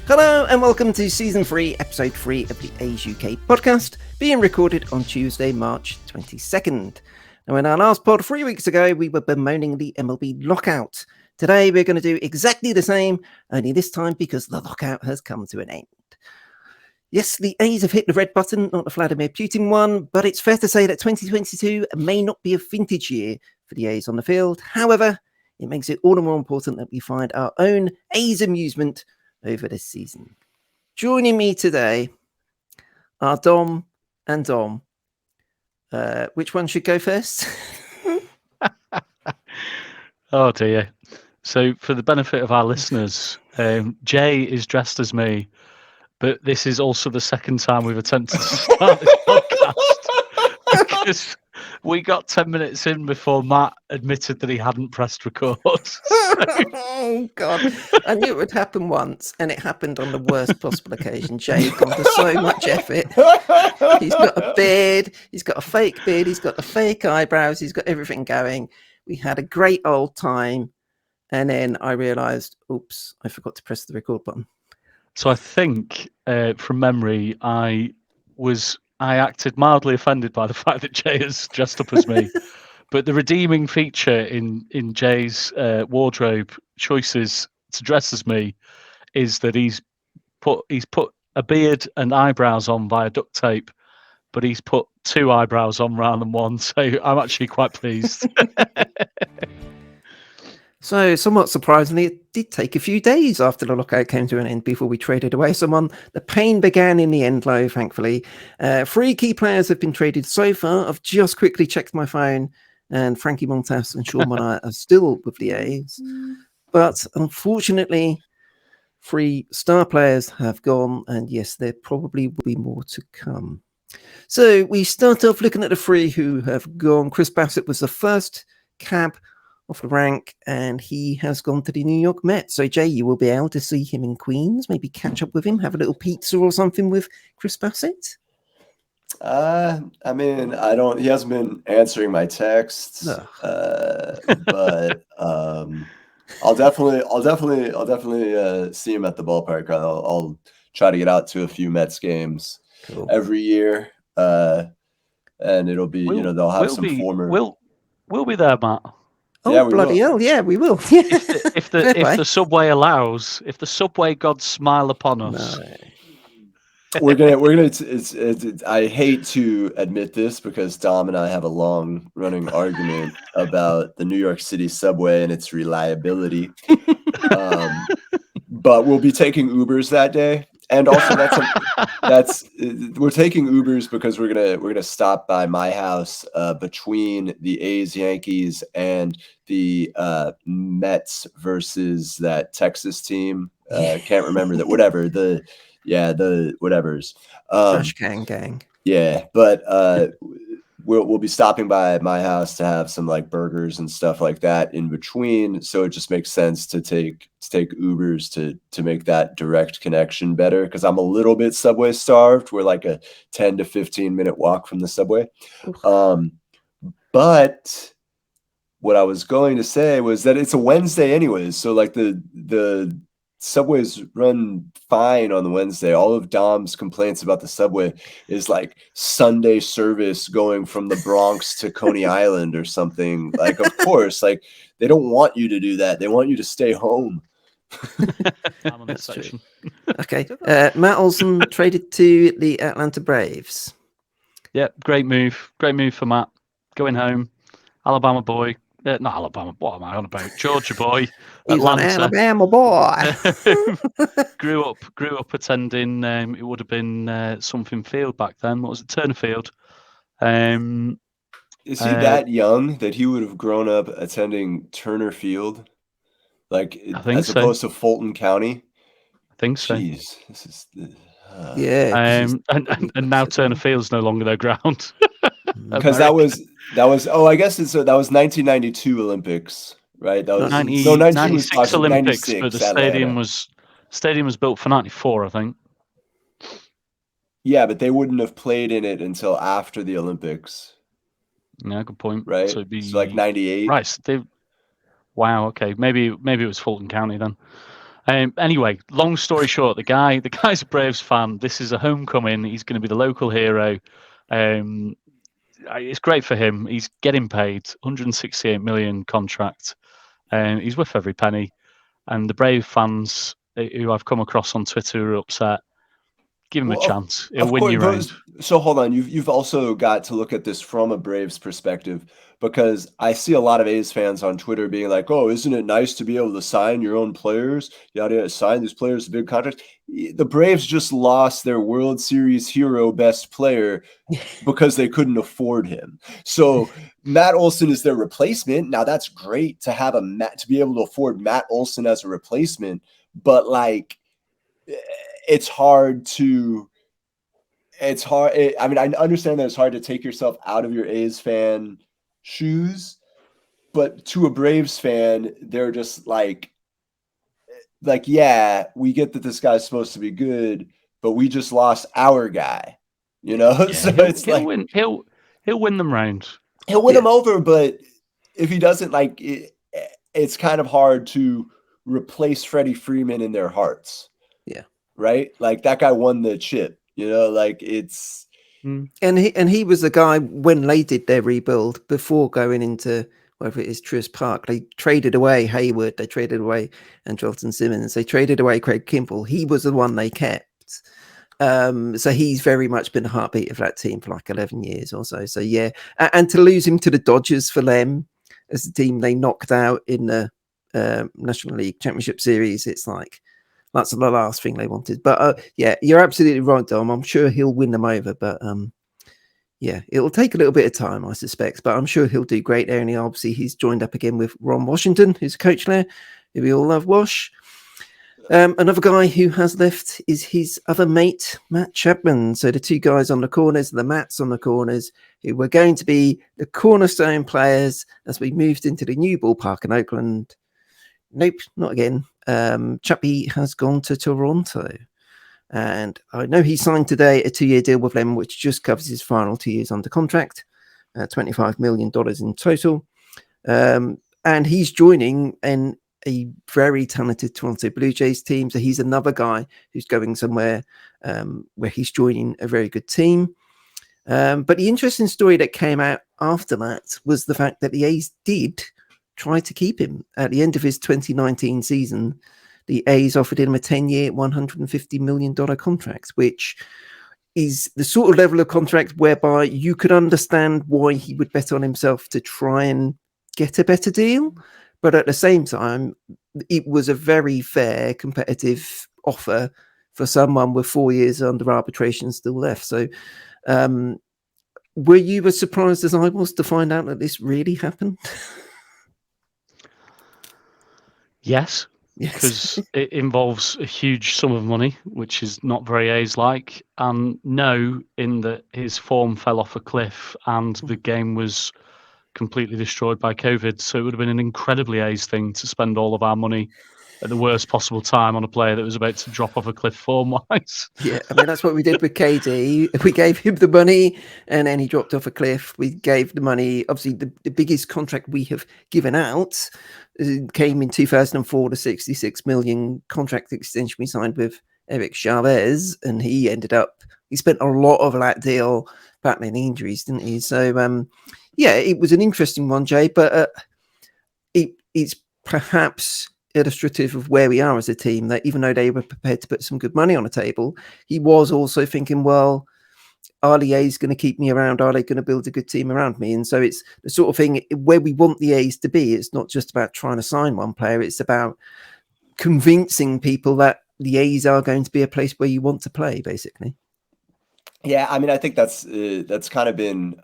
Hello and welcome to Season 3, Episode 3 of the AUK podcast, being recorded on Tuesday, March 22nd. Now, in our last pod 3 weeks ago, we were bemoaning the MLB lockout. Today, we're going to do exactly the same, only this time because the lockout has come to an end. Yes, the A's have hit the red button, not the Vladimir Putin one, but it's fair to say that 2022 may not be a vintage year for the A's on the field. However, it makes it all the more important that we find our own A's amusement over this season. Joining me today are Dom and Dom. Which one should go first? Oh dear. So for the benefit of our listeners, Jay is dressed as me, but this is also the second time we've attempted to start this podcast because we got 10 minutes in before Matt admitted that he hadn't pressed record. Oh, God. I knew it would happen once, and it happened on the worst possible occasion. Jay's gone to so much effort. He's got a beard. He's got a fake beard. He's got the fake eyebrows. He's got everything going. We had a great old time. And then I realised, oops, I forgot to press the record button. So I think, from memory, I acted mildly offended by the fact that Jay is dressed up as me. But the redeeming feature in Jay's wardrobe choices to dress as me is that he's put a beard and eyebrows on via duct tape, but he's put two eyebrows on rather than one. So I'm actually quite pleased. So, somewhat surprisingly, it did take a few days after the lockout came to an end before we traded away someone. The pain began in the end, though, thankfully. 3 key players have been traded so far. I've just quickly checked my phone, and Frankie Montas and Sean Manaea are still with the A's. But unfortunately, 3 star players have gone, and yes, there probably will be more to come. So, we start off looking at the 3 who have gone. Chris Bassett was the first cab off the rank, and he has gone to the New York Mets. So, Jay, you will be able to see him in Queens, maybe catch up with him, have a little pizza or something with Chris Bassett? I mean, he hasn't been answering my texts, but I'll definitely see him at the ballpark. I'll try to get out to a few Mets games every year, and it'll be, they'll have some former. We'll be there, Matt. Oh, yeah, bloody hell! Yeah, we will. If the subway allows, if the subway gods smile upon us, we're gonna. I hate to admit this because Dom and I have a long-running argument about the New York City subway and its reliability. But we'll be taking Ubers that day. And also we're taking Ubers because we're gonna stop by my house between the A's, Yankees, and the Mets versus that Texas team. Can't remember that. Whatever the whatevers. Trash can gang. Yeah, but we'll be stopping by my house to have some like burgers and stuff like that in between. So it just makes sense to take Ubers to make that direct connection better, because I'm a little bit subway starved. We're like a 10 to 15 minute walk from the subway. But what I was going to say was that it's a Wednesday anyways. So like the subways run fine on the Wednesday. All of Dom's complaints about the subway is like Sunday service going from the Bronx to Coney Island or something. Like, of course, like they don't want you to do that. They want you to stay home. I'm on this section. Okay. Matt Olson traded to the Atlanta Braves. Yeah, great move. Great move for Matt. Going home. Alabama boy. Not Alabama. What am I on about? Georgia boy. He's an Alabama boy. grew up attending. It would have been something field back then. What was it? Turner Field. Is he that young that he would have grown up attending Turner Field, like as opposed to Fulton County? I think so. Jeez, this is yeah. And now Turner Field's no longer their ground. Because that was I guess that was 1992 Olympics, right? That was 96 Olympics, 96, but the stadium was built for 94, I think. Yeah, but they wouldn't have played in it until after the Olympics. Yeah, good point. Right, so it'd be like 98. Right. Wow. Okay. Maybe it was Fulton County then. Anyway, long story short, the guy's a Braves fan. This is a homecoming. He's going to be the local hero. It's great for him. He's getting paid 168 million contract. He's worth every penny. And the Brave fans who I've come across on Twitter are upset. Give him a chance. He'll win you round. So hold on. You've also got to look at this from a Braves perspective, because I see a lot of A's fans on Twitter being like, "Oh, isn't it nice to be able to sign your own players? Yada yada, sign these players to big contracts." The Braves just lost their World Series hero, best player, because they couldn't afford him. So Matt Olson is their replacement. Now that's great to have to be able to afford Matt Olson as a replacement, but like, it's hard. I mean, I understand that it's hard to take yourself out of your A's fan shoes, but to a Braves fan, they're just like, yeah, we get that this guy's supposed to be good, but we just lost our guy, you know? Yeah, So he'll win. He'll win them round. He'll win them over, but if he doesn't, like, it's kind of hard to replace Freddie Freeman in their hearts. Yeah. Right? Like, that guy won the chip, you know, like, it's. And he was the guy when they did their rebuild before going into whether it is Truist Park. They traded away Hayward, they traded away Andrelton Simmons, they traded away Craig Kimbrell. He was the one they kept. So he's very much been the heartbeat of that team for like 11 years or so. So yeah, and to lose him to the Dodgers for them as the team they knocked out in the National League Championship Series, it's like that's the last thing they wanted. But yeah, you're absolutely right, Dom. I'm sure he'll win them over, but yeah, it'll take a little bit of time, I suspect. But I'm sure he'll do great there. And obviously he's joined up again with Ron Washington, who's a coach there, who we all love, Wash. Another guy who has left is his other mate, Matt Chapman. So the two guys on the corners, the Matts on the corners, who were going to be the cornerstone players as we moved into the new ballpark in Oakland. Nope, not again. Chappie has gone to Toronto. And I know he signed today a 2-year deal with them, which just covers his final 2 years under contract, $25 million in total. And he's joining in a very talented Toronto Blue Jays team. So he's another guy who's going somewhere where he's joining a very good team. But the interesting story that came out after that was the fact that the A's did try to keep him. At the end of his 2019 season, the A's offered him a 10-year, $150 million contract, which is the sort of level of contract whereby you could understand why he would bet on himself to try and get a better deal. But at the same time, it was a very fair, competitive offer for someone with 4 years under arbitration still left. So were you as surprised as I was to find out that this really happened? Yes, because it involves a huge sum of money, which is not very A's-like. And no, in that his form fell off a cliff and the game was completely destroyed by COVID. So it would have been an incredibly A's thing to spend all of our money at the worst possible time on a player that was about to drop off a cliff form-wise. Yeah, I mean, that's what we did with KD. We gave him the money and then he dropped off a cliff. We gave the money, obviously the biggest contract we have given out came in 2004, the $66 million contract extension we signed with Eric Chavez, and he spent a lot of that deal battling injuries, didn't he? So, yeah, it was an interesting one, Jay, but it's perhaps illustrative of where we are as a team, that even though they were prepared to put some good money on the table, he was also thinking, well, are the A's going to keep me around? Are they going to build a good team around me? And so it's the sort of thing where we want the A's to be. It's not just about trying to sign one player. It's about convincing people that the A's are going to be a place where you want to play, basically. Yeah, I mean, I think that's kind of been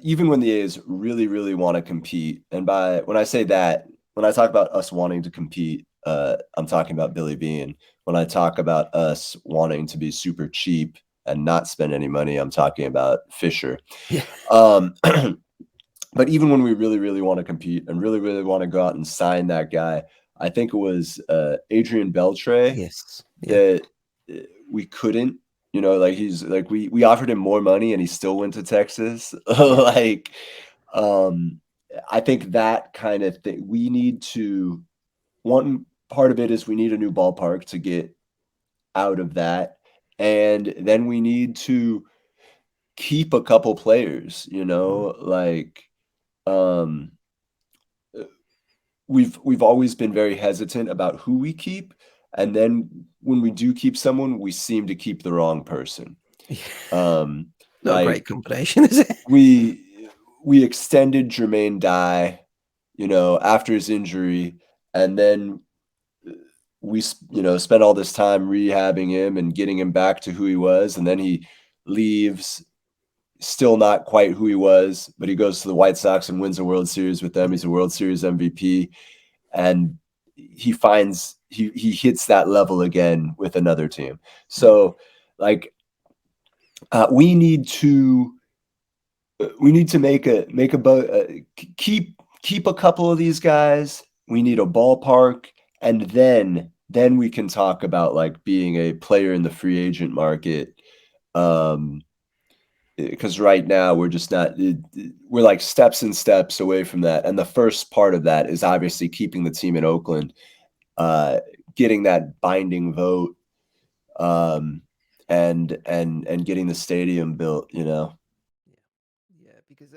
even when the A's really, really want to compete. And when I say that, when I talk about us wanting to compete, I'm talking about Billy Beane. When I talk about us wanting to be super cheap and not spend any money, I'm talking about Fisher. Yeah. But even when we really, really want to compete and really, really want to go out and sign that guy, I think it was Adrian Beltre. Yes. Yeah. That we couldn't. You know, like he's like we offered him more money and he still went to Texas. Like, I think that kind of thing. We need to part of it is we need a new ballpark to get out of that. And then we need to keep a couple players, like we've always been very hesitant about who we keep, and then when we do keep someone, we seem to keep the wrong person. Not a Like great combination, is it? we extended Jermaine Dye, after his injury, and then we spent all this time rehabbing him and getting him back to who he was, and then he leaves, still not quite who he was, but he goes to the White Sox and wins a World Series with them. He's a World Series MVP, and he finds he hits that level again with another team. So like we need to keep a couple of these guys. We need a ballpark, and then we can talk about like being a player in the free agent market. Because right now we're just not, we're like steps and steps away from that. And the first part of that is obviously keeping the team in Oakland, getting that binding vote, and getting the stadium built, Yeah, because